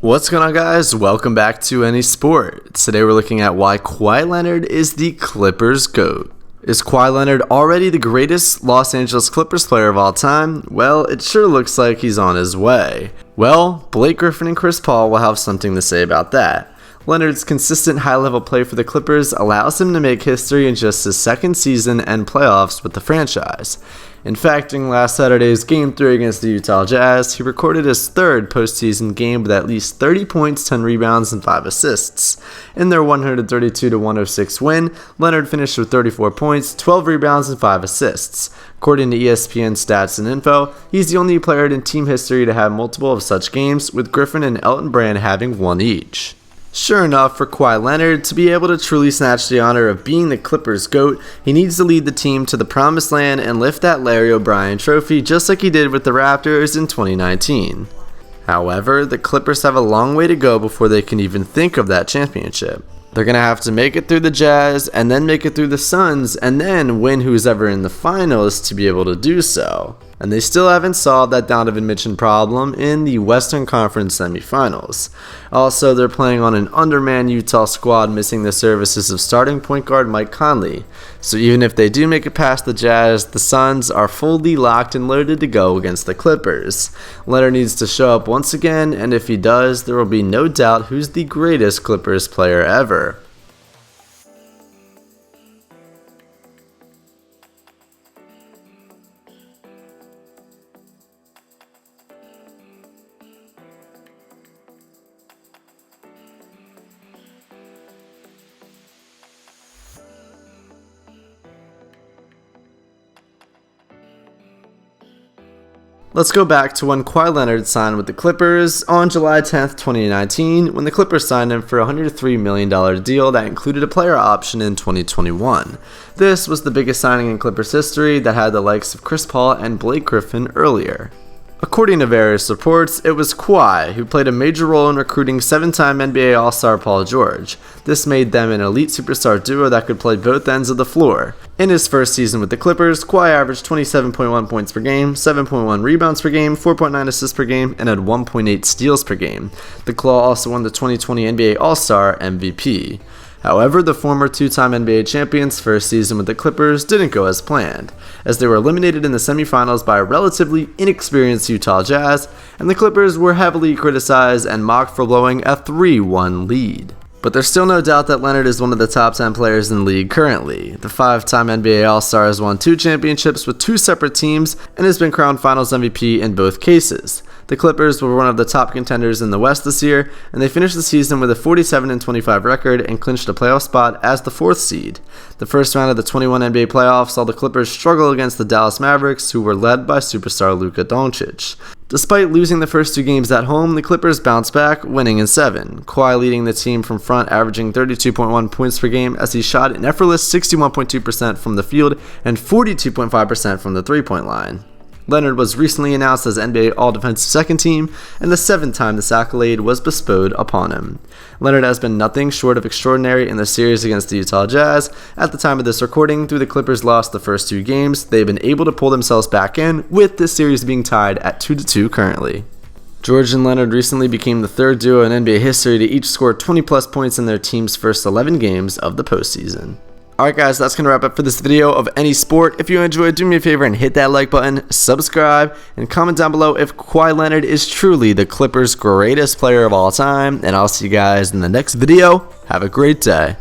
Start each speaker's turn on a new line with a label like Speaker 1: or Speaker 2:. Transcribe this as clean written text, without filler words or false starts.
Speaker 1: What's going on, guys? Welcome back to Any Sport. Today we're looking at why Kawhi Leonard is the Clippers GOAT. Is Kawhi Leonard already the greatest Los Angeles Clippers player of all time? Well, it sure looks like he's on his way. Well, Blake Griffin and Chris Paul will have something to say about that. Leonard's consistent high-level play for the Clippers allows him to make history in just his second season and playoffs with the franchise. In fact, during last Saturday's Game 3 against the Utah Jazz, he recorded his third postseason game with at least 30 points, 10 rebounds, and 5 assists. In their 132-106 win, Leonard finished with 34 points, 12 rebounds, and 5 assists. According to ESPN Stats and Info, he's the only player in team history to have multiple of such games, with Griffin and Elton Brand having one each. Sure enough, for Kawhi Leonard to be able to truly snatch the honor of being the Clippers GOAT, he needs to lead the team to the promised land and lift that Larry O'Brien trophy just like he did with the Raptors in 2019. However, the Clippers have a long way to go before they can even think of that championship. They're going to have to make it through the Jazz, and then make it through the Suns, and then win who's ever in the finals to be able to do so. And they still haven't solved that Donovan Mitchell problem in the Western Conference semifinals. Also, they're playing on an undermanned Utah squad, missing the services of starting point guard Mike Conley. So even if they do make it past the Jazz, the Suns are fully locked and loaded to go against the Clippers. Leonard needs to show up once again, and if he does, there will be no doubt who's the greatest Clippers player ever. Let's go back to when Kawhi Leonard signed with the Clippers on July 10th, 2019, when the Clippers signed him for a $103 million deal that included a player option in 2021. This was the biggest signing in Clippers history that had the likes of Chris Paul and Blake Griffin earlier. According to various reports, it was Kawhi who played a major role in recruiting 7-time NBA All-Star Paul George. This made them an elite superstar duo that could play both ends of the floor. In his first season with the Clippers, Kawhi averaged 27.1 points per game, 7.1 rebounds per game, 4.9 assists per game, and had 1.8 steals per game. The Claw also won the 2020 NBA All-Star MVP. However, the former two-time NBA champion's first season with the Clippers didn't go as planned, as they were eliminated in the semifinals by a relatively inexperienced Utah Jazz, and the Clippers were heavily criticized and mocked for blowing a 3-1 lead. But there's still no doubt that Leonard is one of the top 10 players in the league currently. The 5-time NBA All-Star has won 2 championships with 2 separate teams and has been crowned Finals MVP in both cases. The Clippers were one of the top contenders in the West this year, and they finished the season with a 47-25 record and clinched a playoff spot as the 4th seed. The first round of the 21 NBA playoffs saw the Clippers struggle against the Dallas Mavericks, who were led by superstar Luka Doncic. Despite losing the first 2 games at home, the Clippers bounced back, winning in 7. Kawhi leading the team from front, averaging 32.1 points per game as he shot an effortless 61.2% from the field and 42.5% from the three-point line. Leonard was recently announced as NBA All-Defensive Second Team, and the 7th time this accolade was bestowed upon him. Leonard has been nothing short of extraordinary in the series against the Utah Jazz. At the time of this recording, though the Clippers lost the first 2 games, they've been able to pull themselves back in, with this series being tied at 2-2 currently. George and Leonard recently became the 3rd duo in NBA history to each score 20-plus points in their team's first 11 games of the postseason. Alright guys, that's going to wrap up for this video of Any Sport. If you enjoyed, do me a favor and hit that like button, subscribe, and comment down below if Kawhi Leonard is truly the Clippers' greatest player of all time. And I'll see you guys in the next video. Have a great day.